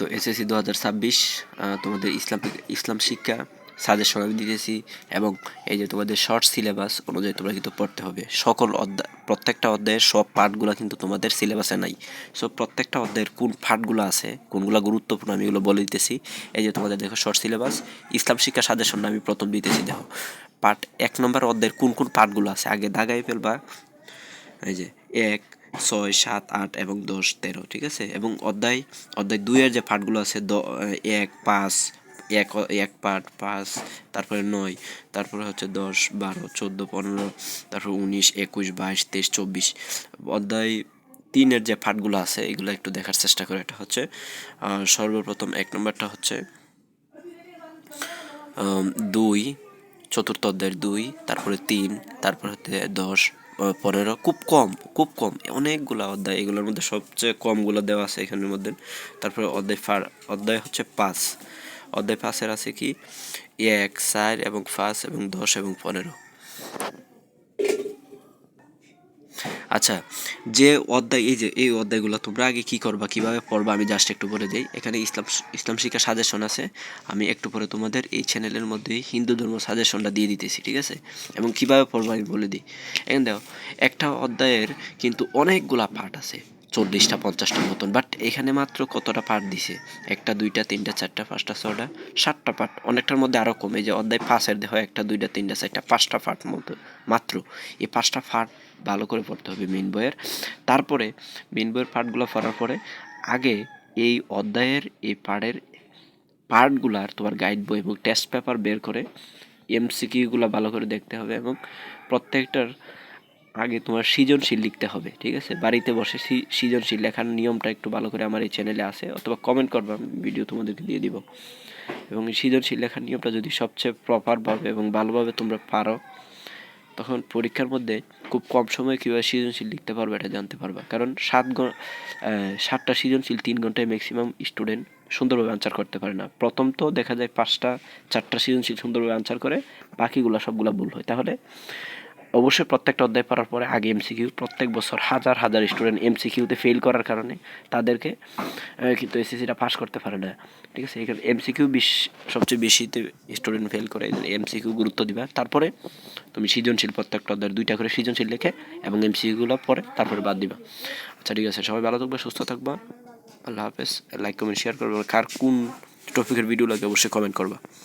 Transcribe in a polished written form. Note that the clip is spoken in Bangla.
তো এসএসসি 2026 তোমাদের ইসলাম শিক্ষা সাজেশন আমি দিতেছি, এবং এই যে তোমাদের শর্ট সিলেবাস অনুযায়ী তোমরা কিন্তু পড়তে হবে। সকল অধ্যায়, প্রত্যেকটা অধ্যায়ের সব পার্টগুলো কিন্তু তোমাদের সিলেবাসে নাই। সো প্রত্যেকটা অধ্যায়ের কোন পার্টগুলো আছে, কোনগুলো গুরুত্বপূর্ণ, আমি এগুলো বলে দিতেছি। এই যে তোমাদের দেখো শর্ট সিলেবাস ইসলাম শিক্ষা সাজেশন আমি প্রথম দিতেছি। দেখো পার্ট 1 নম্বর অধ্যায়ের কোন কোন পার্টগুলো আছে আগে দাগাই ফেলবা। এই যে 1, 6, 7, 8 এবং 10, 13, ঠিক আছে। এবং অধ্যায় 2-এর যে পার্টগুলো আছে 1, 5, এক পার্ট 5, তারপরে 9, তারপরে হচ্ছে 10, 12, 14, 15, তারপর 19, 21, 22, 23, 24। অধ্যায় 3-এর যে পার্টগুলো আছে এগুলো একটু দেখার চেষ্টা করে। এটা হচ্ছে সর্বপ্রথম 1 নম্বরটা হচ্ছে 2, চতুর্থ অধ্যায়ের 2, তারপরে 3, তারপর হচ্ছে 10, 15, খুব কম অনেকগুলো অধ্যায়, এগুলোর মধ্যে সবচেয়ে কমগুলো দেওয়া আছে এখানের মধ্যে। তারপরে অধ্যায় হচ্ছে 5, অধ্যায় 5-এর আছে কি 1, 4 এবং 5 এবং 10 এবং 15। আচ্ছা, যে অধ্যায়, এই অধ্যায়গুলো তোমরা আগে কি করবা, কিভাবে পড়বা আমি জাস্ট একটু বলে দিই। এখানে ইসলাম শিক্ষা সাজেশন আছে, আমি একটু পরে তোমাদের এই চ্যানেলের মধ্যে হিন্দু ধর্ম সাজেশনটা দিয়ে দিতেছি, ঠিক আছে। এবং কিভাবে পড়বা আমি বলে দিই। এখানে দেখো একটা অধ্যায়ের কিন্তু অনেকগুলা পার্ট আছে, 40টা 50টার মতন, বাট এখানে মাত্র কতটা পার্ট দিছে, 1টা 2টা 3টা 4টা 5টা 6টা 7টা পার্ট। অনেকটার মধ্যে আরও কমে, যে অধ্যায় 5-এর দেখো 1টা 2টা 3টা 4টা 5টা পার্ট মতো মাত্র। এই 5টা পার্ট ভালো করে পড়তে হবে মেইন বইয়ের। তারপরে মেইন বইয়ের পার্টগুলো পড়ার পরে আগে এই অধ্যায়ের এই পার্টগুলার তোমার গাইড বই এবং টেস্ট পেপার বের করে এমসিকিউগুলো ভালো করে দেখতে হবে, এবং প্রত্যেকটার আগে তোমার সৃজনশীল লিখতে হবে, ঠিক আছে। বাড়িতে বসে সৃজনশীল লেখার নিয়মটা একটু ভালো করে আমার এই চ্যানেলে আছে, অথবা কমেন্ট করবা, ভিডিও তোমাদেরকে দিয়ে দিব। এবং সৃজনশীল লেখার নিয়মটা যদি সবচেয়ে প্রপারভাবে এবং ভালোভাবে তোমরা পারো, তখন পরীক্ষার মধ্যে খুব কম সময়ে কীভাবে সৃজনশীল লিখতে পারবে এটা জানতে পারবা। কারণ 7টা সৃজনশীল 3 ঘন্টায় ম্যাক্সিমাম স্টুডেন্ট সুন্দরভাবে আনসার করতে পারে না। প্রথম তো দেখা যায় 4টা সৃজনশীল সুন্দরভাবে আনসার করে, বাকিগুলো সবগুলা ভুল হয়। তাহলে অবশ্যই প্রত্যেকটা অধ্যায় পড়ার পরে আগে এমসিকিউ, প্রত্যেক বছর হাজার হাজার স্টুডেন্ট এমসিকিউতে ফেল করার কারণে তাদেরকে কিন্তু এসএসসিটা পাস করতে পারে না, ঠিক আছে। এখানে এমসিকিউ সবচেয়ে বেশিতে স্টুডেন্ট ফেল করে, এমসিকিউ গুরুত্ব দিবা। তারপরে তুমি সৃজনশীল প্রত্যেকটা অধ্যায়ের 2টা করে সৃজনশীল লিখে এবং এমসিকিউগুলো পরে তারপরে বাদ দিবা। আচ্ছা ঠিক আছে, সবাই ভালো থাকবে, সুস্থ থাকবা, আল্লাহ হাফেজ। লাইক কমেন্ট শেয়ার করবে, কার কোন টপিকের ভিডিও লাগে অবশ্যই কমেন্ট করবা।